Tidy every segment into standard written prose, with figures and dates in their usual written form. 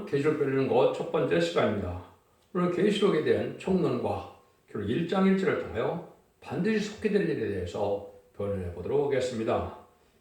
계시록 배우는 것 첫 번째 시간입니다. 오늘 계시록에 대한 총론과 그리고 1장 1절을 통하여 반드시 속게 될 일에 대해서 변론해 보도록 하겠습니다.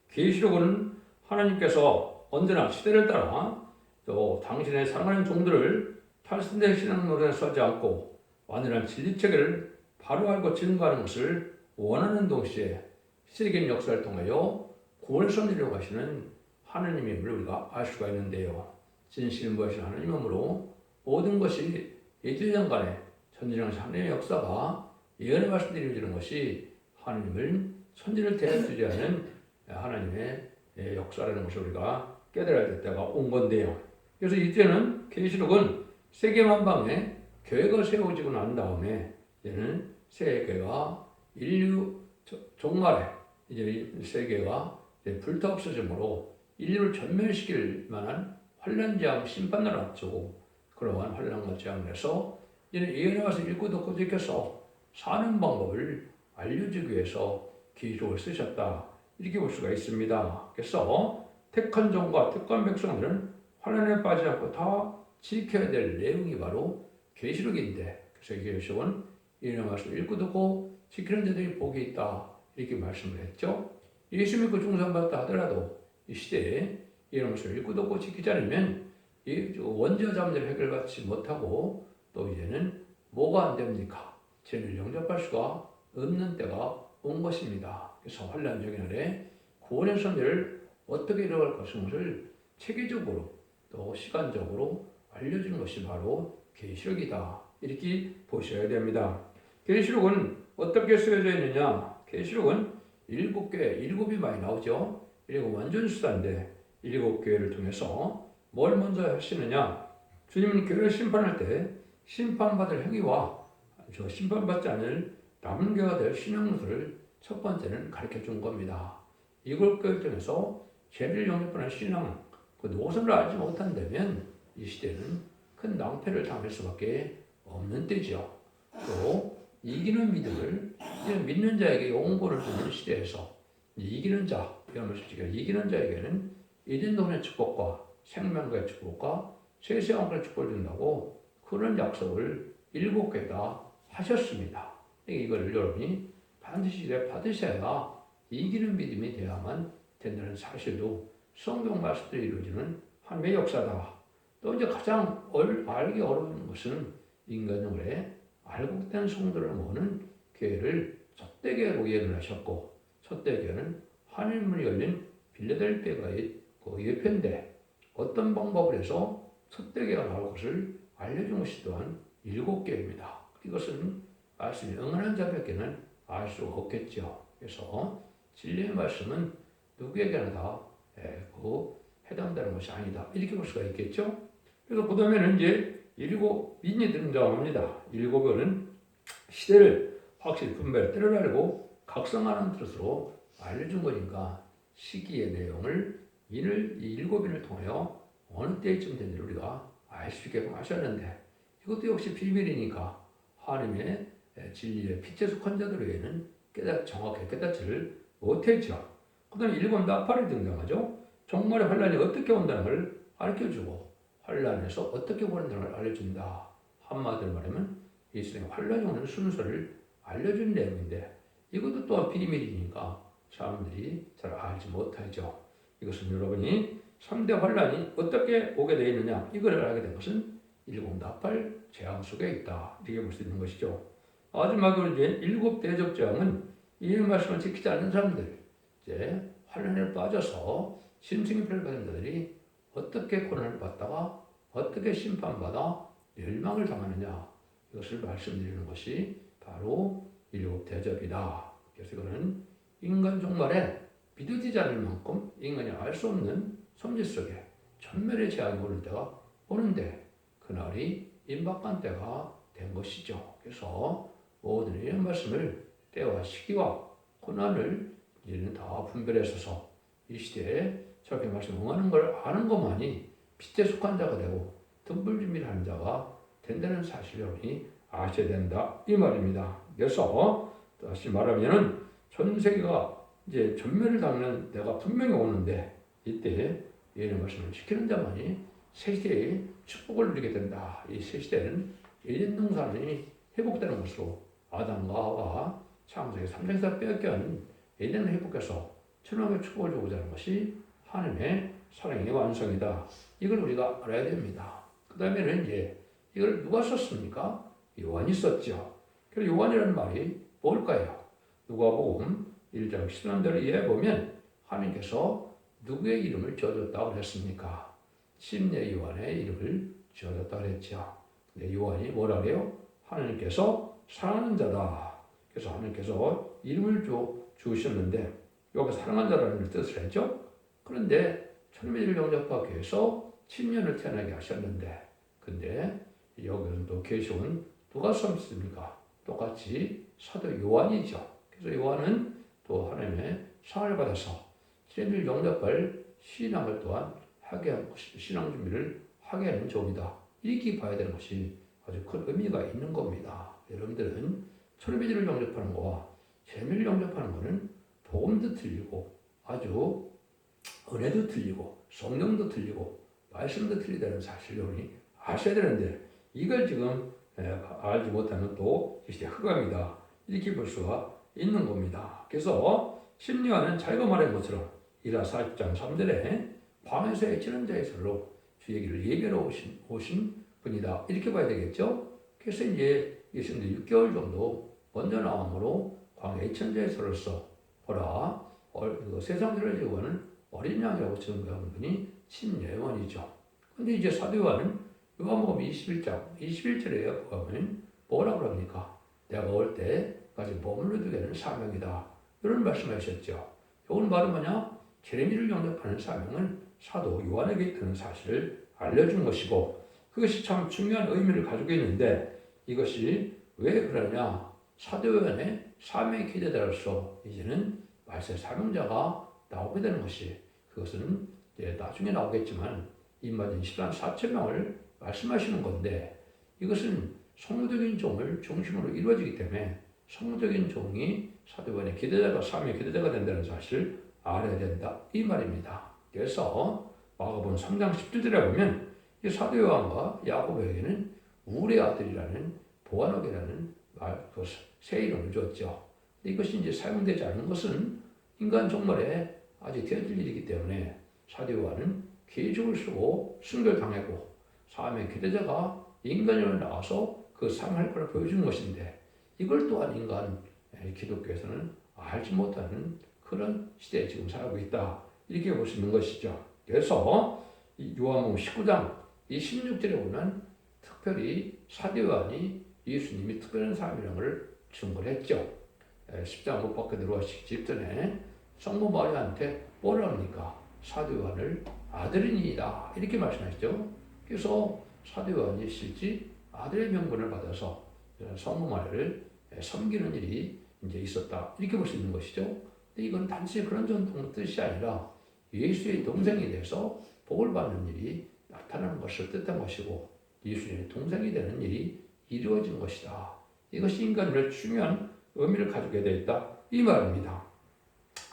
계시록은 하나님께서 언제나 시대를 따라 또 당신의 사랑하는 종들을 탈선된 신앙론에 서지 않고 완전한 진리체계를 바로 알고 증거하는 것을 원하는 동시에 시대적인 역사를 통하여 구원을 선지려고 하시는 하나님임을 우리가 알 수가 있는데요. 진실무하신 하나님이므로 모든 것이 예전간에 천지전능하신 하나님의 역사가 예언의 말씀대로 이루어지는 것이 하나님을 천지를 대주지하는 하나님의 역사라는 것을 우리가 깨달아야 될 때가 온 건데요. 그래서 이제는 계시록은 세계만방에 교회가 세워지고 난 다음에 이제는 세계가 인류 종말에 이제 세계가 불타 없어짐으로 인류를 전멸시킬 만한 환란재앙 심판을 앞두고 그러한 환란과 재앙을 해서 이제는 예언에 와서 읽고 듣고 지켜서 사는 방법을 알려주기 위해서 계시록을 쓰셨다. 이렇게 볼 수가 있습니다. 그래서 택한 종과 택한 백성들은 환란에 빠지지 않고 다 지켜야 될 내용이 바로 계시록인데, 그래서 계시록은 예언의 말씀을 읽고 듣고 지키는 자들이 복이 있다. 이렇게 말씀을 했죠. 예수 믿고 중상받다 하더라도 이 시대에 예언의 말씀을 읽고 듣고 지키지 않으면 이 원죄와 자문제를 해결받지 못하고 또 이제는 뭐가 안 됩니까? 죄를 영접할 수가 없는 때가 온 것입니다. 그래서 환란적인 날에 구원의 선례를 어떻게 이뤄갈 것을 체계적으로 또 시간적으로 알려주는 것이 바로 계시록이다. 이렇게 보셔야 됩니다. 계시록은 어떻게 쓰여져 있느냐? 계시록은 7개, 7이 많이 나오죠. 7 완전수사인데 7교회를 통해서 뭘 먼저 하시느냐? 주님은 교회를 심판할 때 심판받을 행위와 저 심판받지 않을 남은 교회가 될 신앙들을 첫 번째는 가르쳐 준 겁니다. 이걸 통해서 죄를 영접하는 신앙, 그 노선을 알지 못한다면 이 시대는 큰 낭패를 당할 수밖에 없는 때죠. 또 이기는 믿음을 믿는 자에게 용고를 주는 시대에서 이기는 자, 이기는 자에게는 이전 동의 축복과 생명과의 축복과 세세왕의 축복을 준다고 그런 약속을 7개가 하셨습니다. 이걸 여러분이 반드시 받으셔야 이기는 믿음이 되어야만 된다는 사실도 성경 말씀대로 이루어지는 하나님의 역사다. 또 이제 가장 알기 어려운 것은 인간적으로 알고 된 성도를 모으는 교회를 첫대교회로 예언을 하셨고, 첫대교회는 하늘문이 열린 빌레델피아의 그 예표인데 어떤 방법을 해서 첫대교회가 나올 것을 알려준 것이 또한 7개입니다. 이것은 말씀이 응원한 자밖에는 알 수가 없겠죠. 그래서 진리의 말씀은 누구에게나 다 해당되는 것이 아니다. 이렇게 볼 수가 있겠죠. 그래서 그 다음에는 이제 7인이 등장합니다. 7은 시대를 확실히 분별해 때를 알고 각성하는 뜻으로 알려준 거니까 시기의 내용을 이 7인을 통하여 어느 때쯤 된지 우리가 알 수 있게끔 하셨는데 이것도 역시 비밀이니까 하나님의 진리의 빛에 속한 자들 외에는 정확하게 깨닫지를 못했죠. 그 다음에 7 나팔이 등장하죠. 종말의 환란이 어떻게 온다는 걸 가르쳐주고 환란에서 어떻게 보낸다는 걸 알려준다. 한마디로 말하면 예수님의 환란이 오는 순서를 알려준 내용인데 이것도 또한 비밀이니까 사람들이 잘 알지 못하죠. 이것은 여러분이 3대 환란이 어떻게 오게 되어 있느냐 이걸 알게 된 것은 7 나팔 재앙 속에 있다. 이렇게 볼 수 있는 것이죠. 마지막으로 이제 7 대접 재앙은 이 말씀을 지키지 않는 사람들, 이제 환란에 빠져서 심승의 피를 받은 자들이 어떻게 고난을 받다가 어떻게 심판받아 멸망을 당하느냐 이것을 말씀드리는 것이 바로 7 대접이다. 그래서 이거는 인간 종말에 믿어지지 않을 만큼 인간이 알 수 없는 섬지 속에 전멸의 재앙이 오는 때가 오는데 그날이 임박한 때가 된 것이죠. 그래서 모든 이런 말씀을 때와 시기와 고난을 이제는 다 분별해서서 이 시대에 저렇게 말씀 응하는 걸 아는 것만이 빛에 속한 자가 되고 덤불 준비를 하는 자가 된다는 사실을 여러분이 아셔야 된다 이 말입니다. 그래서 다시 말하면은 전 세계가 이제 전멸을 당하는 때가 분명히 오는데 이때 예언의 말씀을 지키는 자만이 새 시대의 축복을 누리게 된다. 이 새 시대는 에덴 동산이 회복되는 것으로 아담과 하와가 창세기 3장에서 빼앗겨온 에덴을 회복해서 천국의 축복을 주고자 하는 것이 하나님의 사랑의 완성이다. 이걸 우리가 알아야 됩니다. 그 다음에는 이제 이걸 누가 썼습니까? 요한이 썼죠. 그래서 요한이라는 말이 뭘까요? 누가복음 1장 13절을 이해해 보면 하나님께서 누구의 이름을 지어줬다고 했습니까? 침례 요한의 이름을 지어줬다고 했죠. 근데 요한이 뭐라 그래요? 하나님께서 사랑하는 자다. 그래서 하나님께서 이름을 주셨는데 여기 사랑하는 자라는 뜻을 했죠. 그런데 천민을 영접하기 위해서 10년을 태어나게 하셨는데 근데 여기는 또 계시록은 누가 썼습니까? 똑같이 사도 요한이죠. 그래서 요한은 또 하나님의 사랑을 받아서 천민을 영접할 신앙을 또한 하게 하는 것이 신앙 준비를 하게 하는 종이다. 이렇게 봐야 되는 것이 아주 큰 의미가 있는 겁니다. 여러분들은 천민을 영접하는 것과 재미를 영접하는 것은 복음도 틀리고 아주 은혜도 틀리고 성령도 틀리고 말씀도 틀리다는 사실을 우리 아셔야 되는데 이걸 지금 알지 못하면 또 이제 흑암이다 이렇게 볼 수가 있는 겁니다. 그래서 심리와는 자기가 말한 것처럼 이라 40장 3절에 광야에서의 지는 자의 설로 주 얘기를 예배로 오신 분이다 이렇게 봐야 되겠죠. 그래서 이제 예수님도 6개월 정도 먼저 나옴으로 광야의 천자의 설로서 보라 세상들을 지고는 어린 양이라고 증거하는 분이 침례요한이죠. 근데 이제 사도 요한은 요한복음 21절에 보면 뭐라고 합니까? 내가 올 때까지 머물러 두게 하는 사명이다. 이런 말씀하셨죠. 이건 바로 뭐냐? 제레미를 영접하는 사명은 사도 요한에게 있다는 사실을 알려준 것이고 그것이 참 중요한 의미를 가지고 있는데 이것이 왜 그러냐? 사도 요한의 사명의 기대자로서 이제는 말세 사명자가 나오게 되는 것이 그것은 이제 나중에 나오겠지만 인마진 14만 4천 명을 말씀하시는 건데 이것은 성도적인 종을 중심으로 이루어지기 때문에 성도적인 종이 사도 요한의 기대자가 사명의 기대자가 된다는 사실을 알아야 된다 이 말입니다. 그래서 마가복음 3장 17절에 보면 이 사도 요한과 야고보에게는 우레 아들이라는 보아노게라는 새 이름을 줬죠. 이것이 이제 사용되지 않는 것은 인간 종말에 아직 되어질 일이기 때문에 사도 요한은 계적을 쓰고 순교당하고 사명의 기대자가 인간으로 나와서 그 삶을 걸 보여주는 것인데 이걸 또한 인간 기독교에서는 알지 못하는 그런 시대에 지금 살고 있다 이렇게 볼 수 있는 것이죠. 그래서 요한복음 19장 이 16절에 보면 특별히 사도 요한이 예수님이 특별한 사람이라는 걸 증거를 했죠. 십자가 못 박혀 들어가시기 직전에 성모 마리아한테 뭐라 합니까? 사도 요한을 아들이니이다 이렇게 말씀하시죠. 그래서 사도 요한이 실제 아들의 명분을 받아서 성모 마리아를 섬기는 일이 이제 있었다 이렇게 볼 수 있는 것이죠. 근데 이건 단지 그런 전통 뜻이 아니라 예수의 동생이 돼서 복을 받는 일이 나타나는 것을 뜻한 것이고 예수님의 동생이 되는 일이 이루어진 것이다. 이것이 인간을 중요한 의미를 가지게 되어 있다 이 말입니다.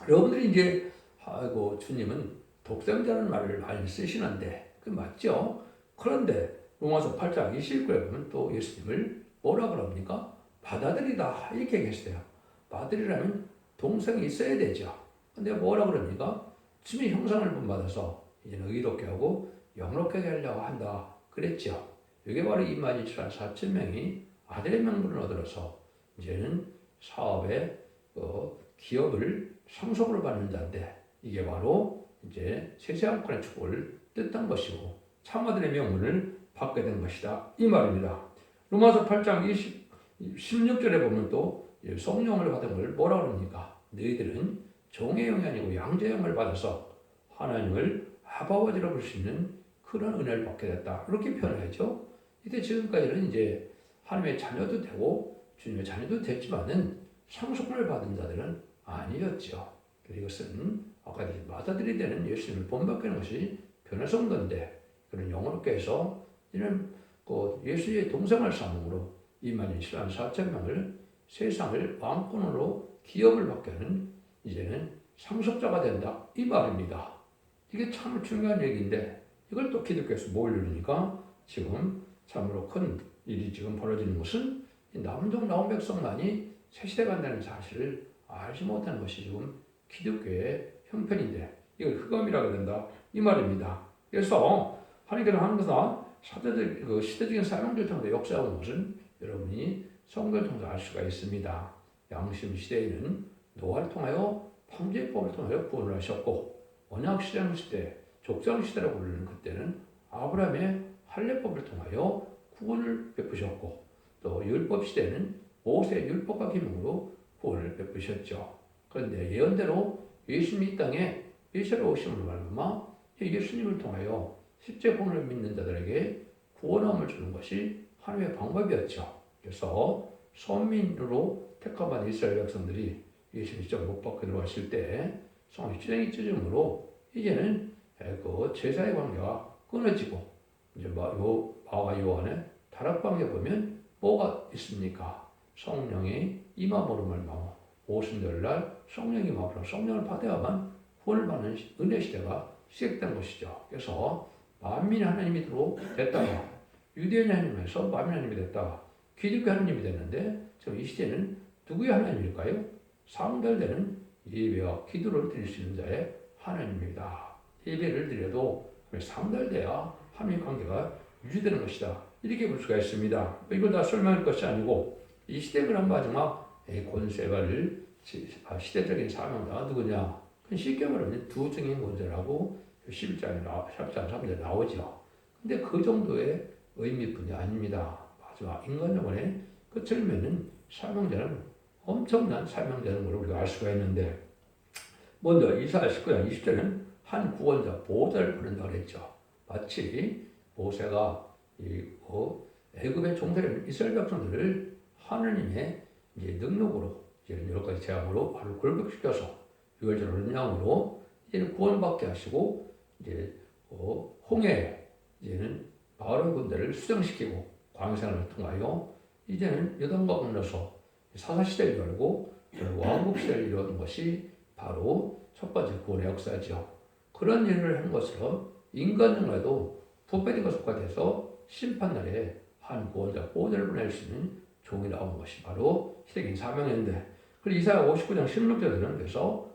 여러분들이 이제 아이고 주님은 독생자라는 말을 많이 쓰시는데 그 맞죠? 그런데 로마서 8장 29절에 보면 또 예수님을 뭐라 그럽니까? 받아들이다 이렇게 얘기했어요. 받아들이라면 동생이 있어야 되죠. 근데 뭐라 그럽니까? 주님의 형상을 본받아서 이제는 의롭게 하고 영롭게 하려고 한다 그랬죠. 이게 바로 이만희 4천 명이 아들의 명분을 얻어서 이제는 사업의 기업을 상속으로 받는 자인데 이게 바로 이제 세세한권의 축복을 뜻한 것이고 참아들의 명분을 받게 된 것이다 이 말입니다. 로마서 8장 16절에 보면 또 성령을 받은 걸 뭐라 그럽니까? 너희들은 종의 영이 아니고 양자의 영을 받아서 하나님을 아버지로 부를 수 있는 그런 은혜를 받게 됐다 이렇게 표현하죠. 이때 지금까지는 이제 하나님의 자녀도 되고 주님의 자녀도 됐지만은 상속을 받은 자들은 아니었죠. 이것은 아까 맏아들이 되는 예수님을 본받는 것이 변화성 건데 그런 영어롭게 해서 이는 예수의 동생을 삼음으로 이만희 4천 명을 세상을 왕권으로 기업을 받게 하는 이제는 상속자가 된다 이 말입니다. 이게 참 중요한 얘기인데 이걸 또 기독교에서 뭘 누리니까 지금 참으로 큰 일이 지금 벌어지는 것은 이 남종 나온 백성만이 새 시대가 간다는 사실을 알지 못하는 것이 지금 기독교의 형편인데 이걸 흑암이라고 그런다 이 말입니다. 그래서 하나님께서 하는 것은 사대적 그 시대적인 사명들 통해서 역사하는 것은 여러분이 성경을 통해서 알 수가 있습니다. 양심 시대에는 노아를 통하여 방제법을 통하여 구원을 하셨고 언약 시대 시대, 족장 시대라고 부르는 그때는 아브라함의 할례법을 통하여 구원을 베푸셨고 또 율법 시대는 모세의 율법과 계명으로 구원을 베푸셨죠. 그런데 예언대로 예수님이 이 땅에 예수로 오심으로 말미암아 예수님을 통하여 십자군을 믿는 자들에게 구원함을 주는 것이 하나님의 방법이었죠. 그래서 선민으로 택함받은 이스라엘 백성들이 예수님 십자가 못 박혀 들어가실 때 성의 주장이 찢음으로 이제는 그 제사의 관계가 끊어지고 이제 마가 요한의 다락방에 보면 뭐가 있습니까? 성령이 임함으로 말미암아 오순절날 성령이 임함으로 성령을 받아야만 구원을 받는 은혜 시대가 시작된 것이죠. 그래서 만민의 하나님이 됐다가 유대인의 하나님에서 만민의 하나님이 됐다가 기독교 하나님이 됐는데 지금 이 시대는 누구의 하나님일까요? 상달되는 예배와 기도를 드릴 수 있는 자의 하나님입니다. 예배를 드려도 상달돼야 하나님의 관계가 유지되는 것이다. 이렇게 볼 수가 있습니다. 이걸 다 설명할 것이 아니고 이 시대의 그런 마지막 권세가를 시대적인 사명자가 누구냐? 쉽게 말하면 두 증인 권세라고 11장 3절에 나오죠. 근데 그 정도의 의미뿐이 아닙니다. 마지막 인간 영혼의 끝을맺는 사명자는 엄청난 사명자는 걸 우리가 알 수가 있는데 먼저 이사야 19장 20절에는 한 구원자 보호자를 부른다고 그랬죠. 마치 모세가 애굽의 종살이는 이스라엘 백성들을 하나님의 이제 능력으로 이제 여러 가지 재앙으로 바로 굴복시켜서 유월절 양으로 이제는 구원받게 하시고 이제 홍해 이제는 바로의 군대를 수정시키고 광생을 통하여 이제는 여당과 건너서 사사시대를 열고 왕국시대를 이루는 것이 바로 첫 번째 구원의 역사죠. 그런 일을 한 것처럼 인간정에도 부패된 것 속화돼서 심판날에 한 구원자 보호자를 보낼 수 있는 종이 나온 것이 바로 시대적인 사명인데 그리고 이사야 59장 16절에는 그래서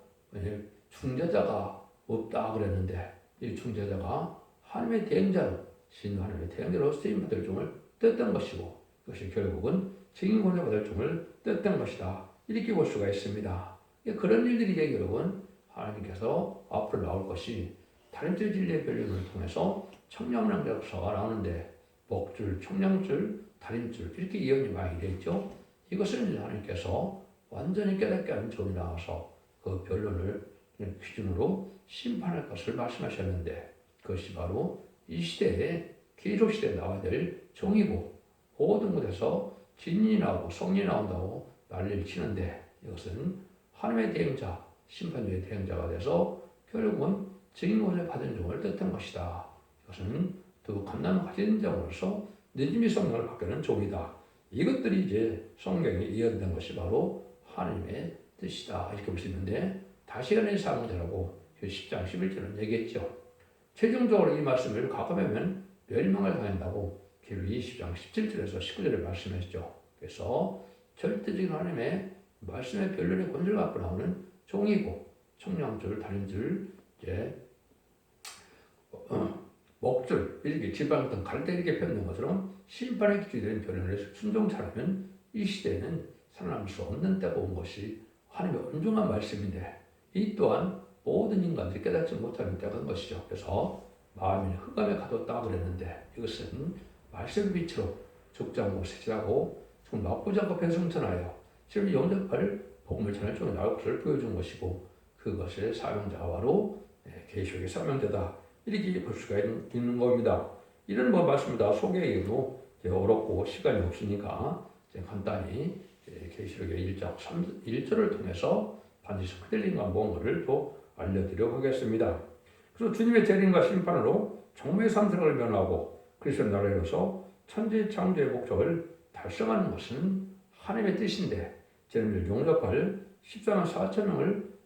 중재자가 없다 그랬는데 이 중재자가 하나님의 대행자로 신 하나님의 대행자로 쓰임받을 종을 뜻한 것이고 이것이 결국은 증인권을 받을 종을 뜻한 것이다. 이렇게 볼 수가 있습니다. 그런 일들이 여러분 하나님께서 앞으로 나올 것이 다림줄 진리의 변론을 통해서 청량량자가 나오는데 목줄, 청량줄, 다림줄 이렇게 예언이 많이 되어 있죠. 이것을 하나님께서 완전히 깨닫게 하는 종이 나와서 그 변론을 기준으로 심판할 것을 말씀하셨는데 그것이 바로 이 시대에 기록 시대에 나와야 될 종이고 모든 곳에서 진인이 나오고 성인이 나온다고 난리를 치는데 이것은 하나님의 대행자, 심판주의 대행자가 돼서 결국은 증인권을 받은 종을 뜻한 것이다. 이것은 또 감남을 가진 자로서 늦음이 성령을 받게 하는 종이다. 이것들이 이제 성경에 예언된 것이 바로 하나님의 뜻이다. 이렇게 볼 수 있는데 다시간의 사명자라고 10장 11절은 얘기했죠. 최종적으로 이 말씀을 가감하면 멸망을 당한다고 계시록 20장 17절에서 19절에 말씀했죠. 그래서 절대적인 하나님의 말씀의 변론의 권세를 갖고 나오는 종이고 청량줄, 다림줄, 이제 목줄 이렇게 지방 등 갈대 이렇게 펴는 것처럼 심판의 기준이 되는 변론을 순종차라면 이 시대에는 살아남을 수 없는 때가 온 것이 하나님의 온전한 말씀인데 이 또한 모든 인간들이 깨닫지 못하는 때가 온 것이죠. 그래서 마음이 흑암에 가뒀다 그랬는데 이것은 말씀 빛으로 죽장고 세지하고 지금 나쁘지 않고 배승천하여 지금 영접할 복음을 전할 쪽에 나올 것을 보여준 것이고 그것의 사명자가 바로 계시록의 사명자다. 이렇게 볼 수가 있는 겁니다. 이런 말씀을 다 소개하기도 어렵고 시간이 없으니까 간단히 계시록의 1장 1절을 통해서 반드시 그들린가 뭔가를 또 알려드리려고 하겠습니다. 그래서 주님의 재림과 심판으로 정말 산세를 면하고 그리스도의 나라로서 천지 창조의 목적을 달성하는 것은 하나님의 뜻인데 재림을 용접할 14만 4천 명을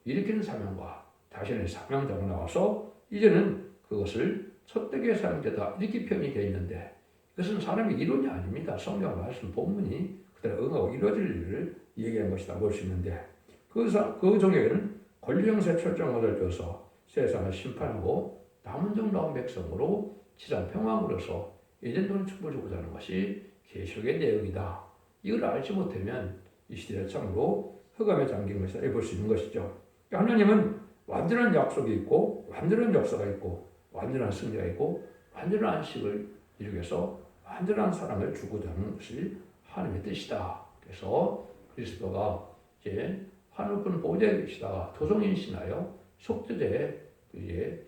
일으키는 사명과 자신의 사명자가 나와서 이제는 그것을 촛대기에 사용되다 이렇게 표현이 되어 있는데 이것은 사람의 이론이 아닙니다. 성경 말씀 본문이 그대로 응하고 이루어질 일을 얘기한 것이다 볼 수 있는데 그 종에게는 권리 형세 철저함을 줘서 세상을 심판하고 남은 종 나온 백성으로 지상 평강으로서 예전도는 축복을 주고자 하는 것이 계시록의 내용이다. 이걸 알지 못하면 이 시대에 참으로 흑암에 잠긴 것이다 볼 수 있는 것이죠. 하나님은 완전한 약속이 있고 완전한 역사가 있고 완전한 승리가 있고 완전한 안식을 이루기 위해서 완전한 사랑을 주고자 하는 것이 하나님의 뜻이다. 그래서 그리스도가 이제 하늘분 보좌에 계시다가 도성인신하여 속죄제에 이제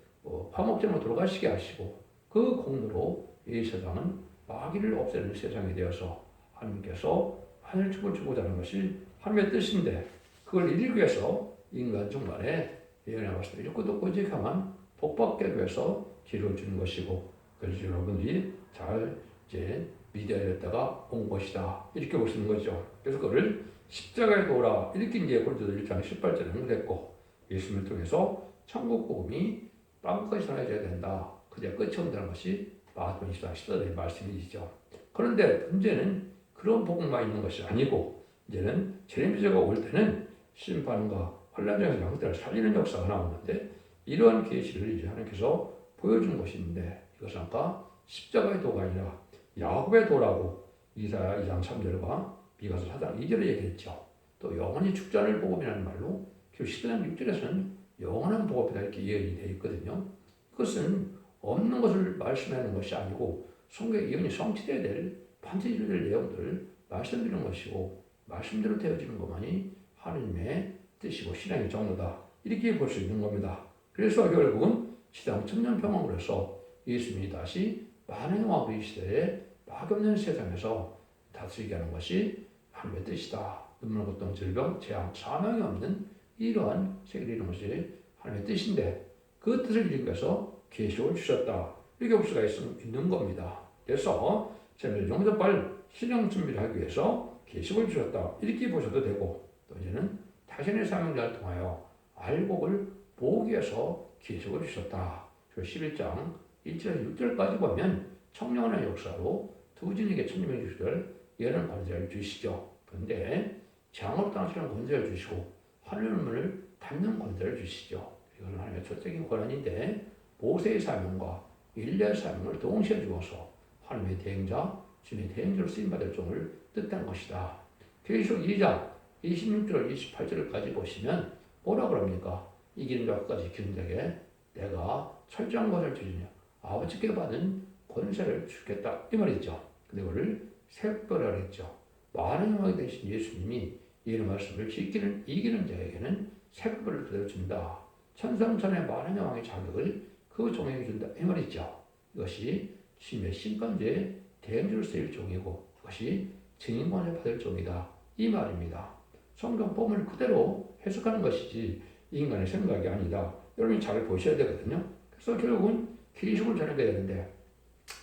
화목제로 돌아가시게 하시고 그 공로로 이 세상은 마귀를 없애는 세상이 되어서 하나님께서 하늘 축복을 주고자 하는 것이 하나님의 뜻인데 그걸 이루기 위해서 인간 중간에 예언의 말씀을 읽고도 꼬직하면 복받게 위해서 기를 주는 것이고 그래서 여러분들이 잘 이제 믿어야 됐다가 온 것이다 이렇게 볼 수 있는 거죠. 그래서 그를 십자가에 도라 이렇게 이제 고린도서 1장 18절에 언급했고 예수님을 통해서 천국 복음이 땅끝까지 전해져야 된다. 그게 끝이 온다는 것이 마태복음 24장 14절의 말씀이죠. 그런데 문제는 그런 복음만 있는 것이 아니고 이제는 재림제가 올 때는 심판과 환란장에서 양들을 살리는 역사가 나오는데 이러한 계시를 이제 하나님께서 보여준 것인데 이것은 아까 십자가의 도가 아니라 야곱의 도라고 이사야 2장 3절과 미가서 4장 2절에 얘기했죠. 또 영원히 축전을 복음이라는 말로 시대장 6절에서는 영원한 복음이다 이렇게 예언이 되어 있거든요. 그것은 없는 것을 말씀하는 것이 아니고 성경의 예언이 성취되어야 될 반드시 될 내용들을 말씀드리는 것이고 말씀대로 되어지는 것만이 하나님의 뜻이고 신앙의 정도다 이렇게 볼 수 있는 겁니다. 그래서 결국은 시당 천년 평안으로 해서 예수님이 다시 많은 왕국 이 시대에 막이 없는 세상에서 다스리게 하는 것이 하나님의 뜻이다. 눈물, 고통, 질병, 재앙, 사망이 없는 이러한 세계를 이루는 것이 하나님의 뜻인데 그 뜻을 이루기 위해서 계시록을 주셨다. 이렇게 볼 수가 있는 겁니다. 그래서 저는 영접할 신앙 준비를 하기 위해서 계시록을 주셨다. 이렇게 보셔도 되고 또 이제는 자신의 사명자를 통하여 알곡을 보기 위해서 계시록을 주셨다. 11장 1절에서 6절까지 보면 청령하는 역사로 두 진에게 천님의 주시를 예언을 권세를 주시죠. 그런데 재앙으로 당하시는 권세를 주시고 하늘 문을 닫는 권세를 주시죠. 이건 하나님의 초적인 권한인데 모세의 사명과 일리야의 사명을 동시에 주어서 하나님의 대행자, 주님의 대행자로 쓰임받을 종을 뜻하는 것이다. 계시록 2장 26절 28절까지 보시면 뭐라 그럽니까? 이기는 자까지 기는 자에게 내가 철저한 것을 주시며 아버지께 받은 권세를 주겠다 이 말이죠. 근데 그걸 새벽별이라고 했죠. 많은 영광이 되신 예수님이 이런 말씀을 지키는 이기는 자에게는 새벽별을 그대로 준다. 천상천의 많은 영광의 자격을 그 종에게 준다 이 말이죠. 이것이 주님의 심판제의 대행주를 쓰일 종이고 그것이 증인권을 받을 종이다 이 말입니다. 성경 본문을 그대로 해석하는 것이지 인간의 생각이 아니다. 여러분이 잘 보셔야 되거든요. 그래서 결국은 계시록을 전해야 되는데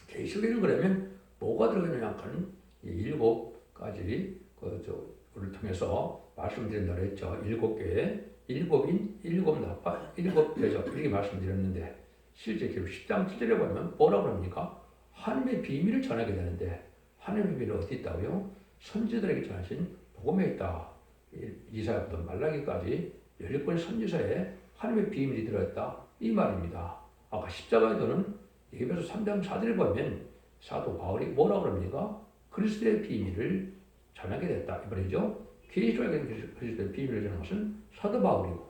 계시록에는 그러면 뭐가 들어있느냐 하는 7가지 를 통해서 말씀드린다고 했죠. 7개의 7인 7나파 7대접 이렇게 말씀드렸는데 실제 기록 10장 7절에 보면 뭐라고 합니까? 하나님의 비밀을 전하게 되는데 하나님의 비밀은 어디 있다고요? 선지자들에게 전하신 복음에 있다. 이사야부터 말라기까지 17권의 선지서에 하나님의 비밀이 들어있다. 이 말입니다. 아까 십자가에서는 에베소 3장 4절에 보면 사도 바울이 뭐라고 합니까? 그리스도의 비밀을 전하게 됐다. 이 말이죠. 계시록에 그리스도의 비밀을 전하는 것은 사도 바울이고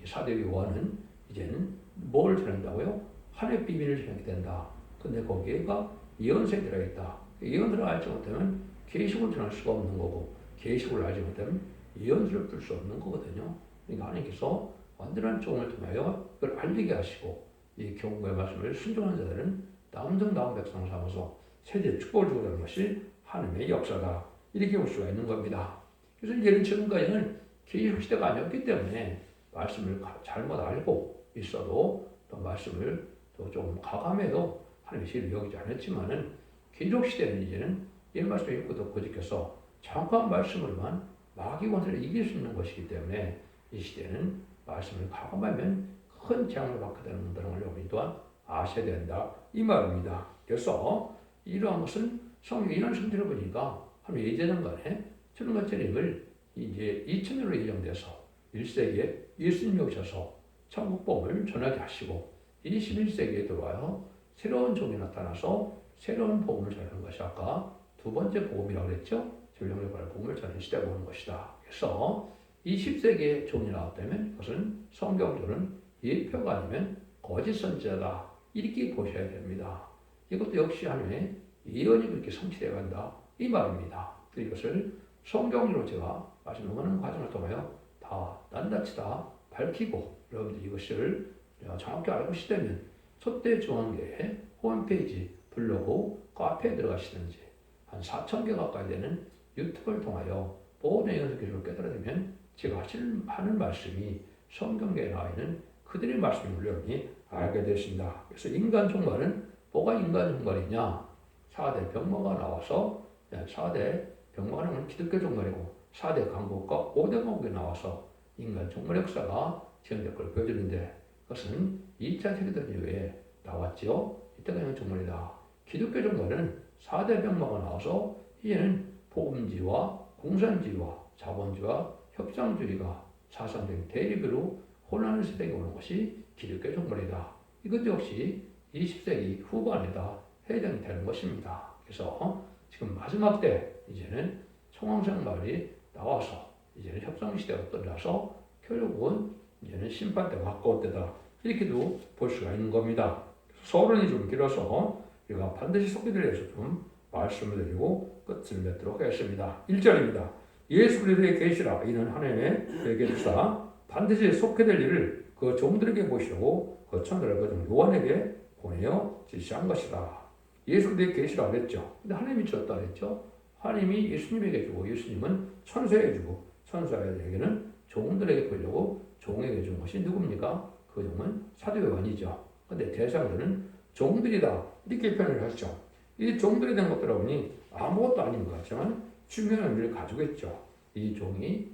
사도 요한은 이제는 뭘 전한다고요? 하나님의 비밀을 전하게 된다. 근데 거기에가 예언서에 들어있다. 예언서를 알지 못하면 계시록을 전할 수가 없는 거고 계시록을 알지 못하면 예언서를 풀 수 없는 거거든요. 그러니까 하나님께서 완전한 종을 통하여 그걸 알리게 하시고 이 경고의 말씀을 순종하는 자들은 남정 나온 백성 삼아서 세대에 축복을 주고자 것이 하나님의 역사다. 이렇게 볼 수가 있는 겁니다. 그래서 이제는 지금까지는 계시록 시대가 아니었기 때문에 말씀을 잘못 알고 있어도 또 말씀을 또 조금 가감해도 하나님의 시를 여기지 않았지만은 계시록 시대는 이제는 이 말씀을 읽고 또 고집해서 정확한 말씀으로만 마귀 권세를 이길 수 있는 것이기 때문에 이 시대는 말씀을 가감하면 큰 재앙을 받게 되는 걸 여러분이 또한 아셔야 된다 이 말입니다. 그래서 이러한 것은 성경 이런 성질을 보니까 하나님 예전간에 저런 것들을 이제 2000년으로 예정돼서 1세기에 예수님이 오셔서 천국복음을 전하게 하시고 21세기에 들어와요 새로운 종이 나타나서 새로운 복음을 전하는 것이 아까 두 번째 복음이라고 그랬죠. 전령의 복음을 전하는 시대가 오는 것이다. 그래서 20세기에 종이 나왔다면 그것은 성경적으로는 예표가 아니면 거짓 선지자다 이렇게 보셔야 됩니다. 이것도 역시 하나님의 예언이 그렇게 성취되어 간다 이 말입니다. 이것을 성경으로 제가 마지막 많은 과정을 통하여 다 낱낱이 다 밝히고 여러분들 이것을 정확히 알고 싶다면 첫대중앙교회 홈페이지, 블로그, 카페에 들어가시든지 한 4,000개 가까이 되는 유튜브를 통하여 모든 연수 기술을 깨달아내면 제가 하는 말씀이 성경에 나와 있는 그들의 말씀을 여러분이 알게 되신다. 그래서 인간 종말은 뭐가 인간 종말이냐? 4대 병마가 나와서 4대 병마는 기독교 종말이고 4대 강국과 5대 강국이 나와서 인간 종말 역사가 진행될 걸 보여주는데 그것은 2차 세계대전 이후에 나왔죠. 이때가 인간 종말이다. 기독교 종말은 4대 병마가 나와서 이제는 복음주의와 공산주의와 자본주의와 협상주의가 사상적인 대립으로 혼란의 세대가 오는 것이 기독교 종말이다. 이것 역시 20세기 후반에다 해당이 되는 것입니다. 그래서 지금 마지막 때 이제는 청황성 말이 나와서 이제는 협상시대가 끝나서 결국은 이제는 심판때가 가까운 때다. 이렇게도 볼 수가 있는 겁니다. 서론이 좀 길어서 우리가 반드시 속게 될 예수 좀 말씀을 드리고 끝을 맺도록 하겠습니다. 1절입니다. 예수 그리스도의 계시라 이는 하나님의 계시사 반드시 속게 될 일을 그 종들에게 보시고 그 천사를 그 요한에게 보내어 지시한 것이다. 예수 그리스도의 계시라 그랬죠. 근데 하나님이 주었다 그랬죠. 하나님이 예수님에게 주고 예수님은 천사에게 주고 천사에게는 종들에게 보려고 종에게 준 것이 누굽니까? 그 종은 사도 요한이죠. 근데 대상들은 종들이다 이렇게 표현을 하죠. 이 종들이 된 것들아 보니 아무것도 아닌 것 같지만 중요한 의미를 가지고 있죠. 이 종이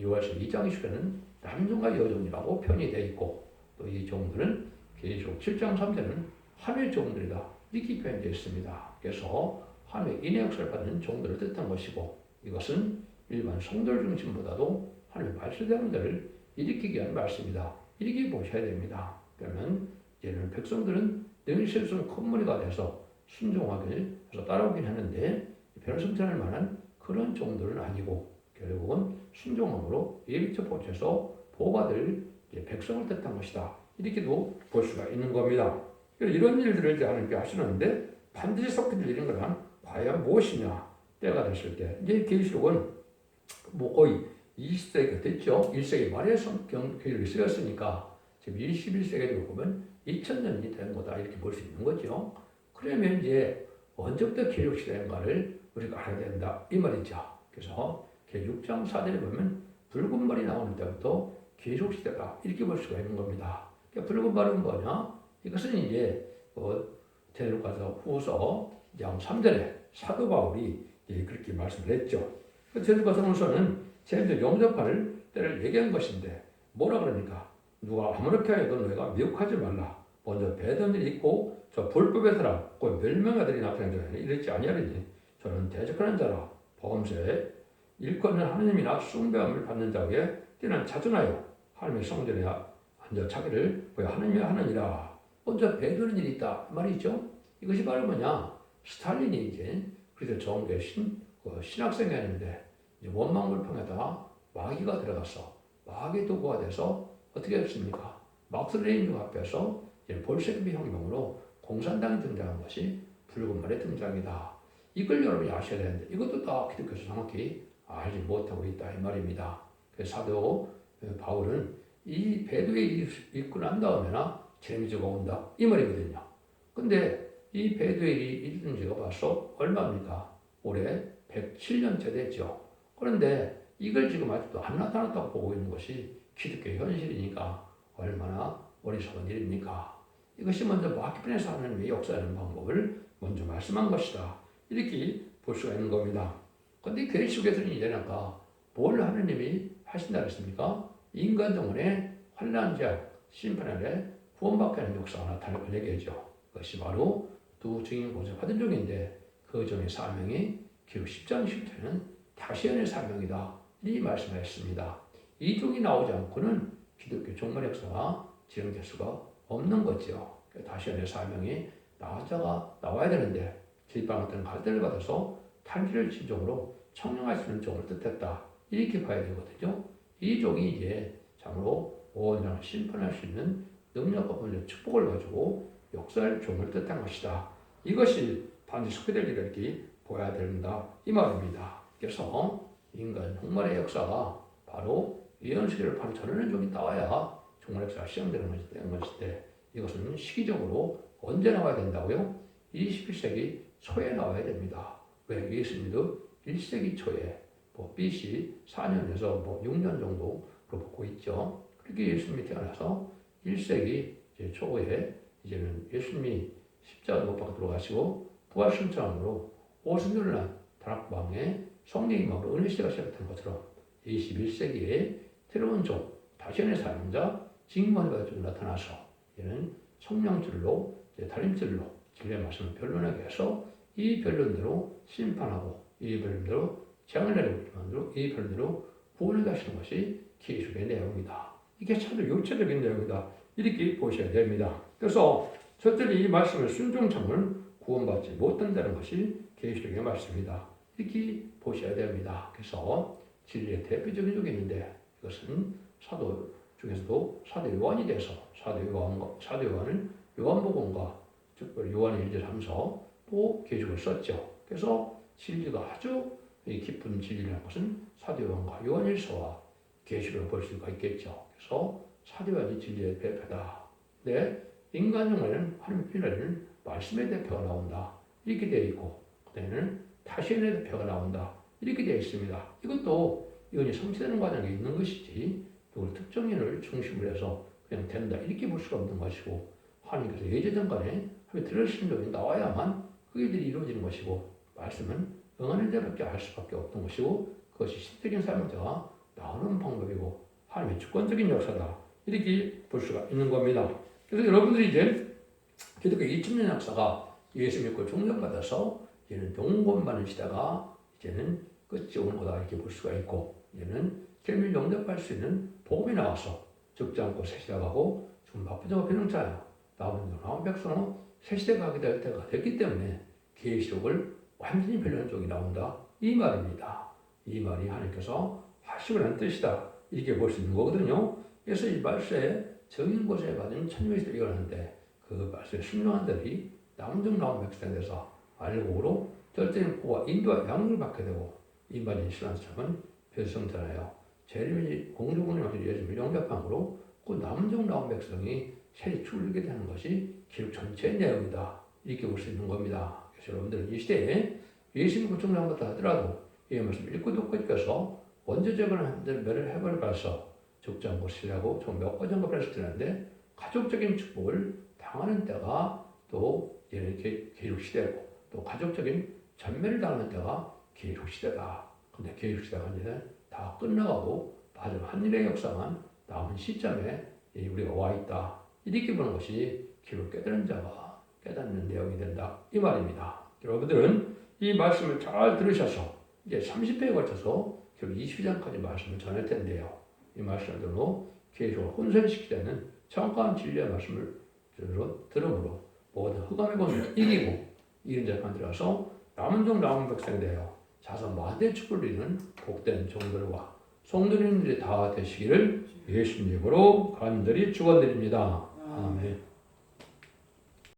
요한서 2장 20절에는 남종과 여종이라고 표현이 되어 있고 또 이 종들은 계시록 7장 3절은 하늘의 종들이다 이렇게 표현되어 있습니다. 그래서 하늘의 인의 역사를 받는 종들을 뜻한 것이고 이것은 일반 성들 중심보다도 하늘의 말씀대로들을 일으키기 위한 말씀이다. 이렇게 보셔야 됩니다. 그러면 이제는 백성들은 능히 실수는 큰 무리가 돼서 순종하길 해서 따라오긴 하는데 별로 승천할 만한 그런 종들은 아니고 결국은 순종함으로 예비처 보초에서 보호받을 백성을 뜻한 것이다. 이렇게도 볼 수가 있는 겁니다. 이런 일들을 하나님께 하시는데 반드시 속게 될 일인 거란 과연 무엇이냐? 때가 됐을 때 이제 계시록은 뭐 거의 20세기가 됐죠. 1세기 말에 성경 계시록이 쓰였으니까 지금 21세기를 보면 2000년이 된 거다 이렇게 볼 수 있는 거죠. 그러면 이제 언제부터 계시록 시대인가를 우리가 알아야 된다 이 말이죠. 그래서 6장 4절에 보면 붉은 말이 나오는 때부터 계시록 시대다 이렇게 볼 수가 있는 겁니다. 붉은 말은 뭐냐? 이것은 이제 데살로니가서 후서 2장 3절에 사도 바울이 그렇게 말씀을 했죠. 데살로니가서 후서는 제자들 용접할 때를 얘기한 것인데 뭐라 그러니까 누가 아무렇게 하여도 너희가 미혹하지 말라. 먼저 배던 일이 있고 저 불법의 사람 곧 멸명아들이 나타나지 이랬지 아니하리니 저는 대적하는 자라 보험세 일권은 하나님이나 숭배함을 받는 자에게 뛰는 자존하여 하나님의 성전에 앉아 자기를 보여 하나님이 하느니라. 먼저 배도는 일이 있다 말이죠. 이것이 바로 뭐냐? 스탈린이 이제 그래서 정교의 신학생이었는데 이제 원망불평에다가 마귀가 들어가서 마귀 도구가 돼서 어떻게 했습니까? 막스 레닌주 앞에서 볼셰비키 혁명으로 공산당이 등장한 것이 붉은 말의 등장이다. 이걸 여러분이 아셔야 되는데 이것도 다 기독교에서 정확히 알지 못하고 있다 이 말입니다. 그래서 사도 바울은 이 배도의 일이 있고 난 다음에나 재미지가 온다 이 말이거든요. 근데 이 배도의 일이 있는 지가 벌써 얼마입니까? 올해 107년째 됐죠. 그런데 이걸 지금 아직도 안 나타났다고 보고 있는 것이 기독교의 현실이니까 얼마나 어리석은 일입니까? 이것이 먼저 마키편에서 하나님의 역사하는 방법을 먼저 말씀한 것이다. 이렇게 볼 수가 있는 겁니다. 그런데 계시록에서는 이제는 아까 뭘 하나님이 하신다 그랬습니까? 인간 영혼의 환난적 심판 아래 구원받게 하는 역사가 나타날 얘기죠. 그것이 바로 두 증인 고생 받은 종인데 그 종의 사명이 기록 10장 10절에는 다시언의 사명이다. 이 말씀하셨습니다. 이 종이 나오지 않고는 기독교 종말 역사가 진행될 수가 없는 거죠. 다시언의 사명이 나와야 되는데 지방을 때는 갈대를 받아서 탄지를 진종으로 청량할 수 있는 종을 뜻했다. 이렇게 봐야 되거든요. 이 종이 이제 참으로 온전한 심판할 수 있는 능력과 권력, 축복을 가지고 역사할 종을 뜻한 것이다. 이것이 반드시 속해될 일을 이렇게 보아야 된다. 이 말입니다. 그래서 인간 종말의 역사가 바로 예언시대를 바로 전하는 종이 나와야 종말 역사가 시작되는 것인데 이것은 시기적으로 언제 나와야 된다고요? 21세기 초에 나와야 됩니다. 왜? 예수님도 1세기 초에 BC 4년에서 6년 정도로 보고 있죠. 그렇게 예수님이 태어나서 1세기 초에 이제는 예수님이 십자가 못 박혀 들어가시고 부활승천으로 오순절을 난 다락방에 성령의 마음으로 은혜 시대가 시작된 것처럼 21세기에 새로운 종, 다시언의 사명자, 징먼이 가지고 나타나서 이제는 성령줄로, 달인줄로 진리의 말씀을 변론하게 해서 이 변론대로 심판하고 이 변론대로 재앙을 내리고 이 변론대로 구원을 하시는 것이 계시록의 내용이다. 이게 참 요체적인 내용이다. 이렇게 보셔야 됩니다. 그래서 첫째로 이 말씀을 순종참을 구원받지 못한다는 것이 계시록의 말씀이다. 이렇게 보셔야 됩니다. 그래서 진리의 대표적인 쪽이 있는데 이것은 사도 중에서도 사도 요한이 돼서 사도 요한은 요한복음과 특별히 요한의 1절 3서 또 계시록을 썼죠. 그래서 진리가 아주 깊은 진리라는 것은 사도 요한과 요한 1서와 계시록을 볼 수가 있겠죠. 그래서 사도 요한이 진리의 대표다. 네, 인간용에는 하나님의 필요는 말씀의 대표가 나온다. 이렇게 되어 있고 그다음에는 다시언의 대표가 나온다. 이렇게 되어 있습니다. 이것도 이건이 성취되는 과정에 있는 것이지 누굴 특정인을 중심으로 해서 그냥 된다. 이렇게 볼 수가 없는 것이고 하나님께서 예제전간에 하나님의 들으신 적이 나와야만 그게 이루어지는 것이고 말씀은 응하는 자밖에 할 수밖에 없는 것이고 그것이 실질적인 사명자가 나오는 방법이고 하나님의 주권적인 역사다. 이렇게 볼 수가 있는 겁니다. 그래서 여러분들이 이제 기독교 2000년 역사가 예수 믿고 종전받아서 이제는 영권받는 시대가 이제는 끝이 오는 거다. 이렇게 볼 수가 있고 이제는 kelmil 영접할 수 있는 복음이 나와서 죽지 않고 새 시대가 가고 지금 바쁘자고 변형자예요. 나온 백성은 새 시대가 가게 될 때가 됐기 때문에 계시록을 완전히 변하는 쪽이 나온다. 이 말입니다. 이 말이 하나님께서 하시고 난 뜻이다. 이렇게 볼 수 있는 거거든요. 그래서 이 말씀에 정인 곳에 받은 천명시대를 이어가는데 그 말씀에 순종한 자들이 남중 나온 백성에 대해서 알고로 절대적인 보호와 인도와 양육을 받게 되고 이 말이 신앙처럼은 별성잖아요. 재림이 공중군의 예수님을 영접함으로 그 남중 나온 백성이 새리 출리게 되는 것이 기록 전체의 내용이다. 이렇게 볼 수 있는 겁니다. 그래서 여러분들은 이 시대에 예수님 구청장 같다 하더라도 이 말씀 읽고 듣고 있어서 먼저 적은 매를 해버려 봐서 죽지 않고 신뢰하고 좀 몇 가지 정도 할수 있는데 가족적인 축복을 당하는 때가 또 이렇게 기록 시대고 또 가족적인 전멸을 당하는 때가 기록 시대다. 근데 기록 시대가 이제 다 끝나가고 마지막 한일의 역사만 남은 시점에 우리가 와 있다. 이렇게 보는 것이 기록 깨달은 자가 깨닫는 내용이 된다. 이 말입니다. 여러분들은 이 말씀을 잘 들으셔서 이제 30회에 걸쳐서 기록 20장까지 말씀을 전할 텐데요. 이 말씀으로 계속 혼선시키자는 정확한 진리의 말씀을 들음으로 모든 흑암의 권위를 이기고 이런 자를 만들어서 남은 종 남은 백성이 되어 자선 만대 축복을 이루는 복된 종들과 성도님들이 다 되시기를 예수님으로 간절히 축원드립니다. 아멘.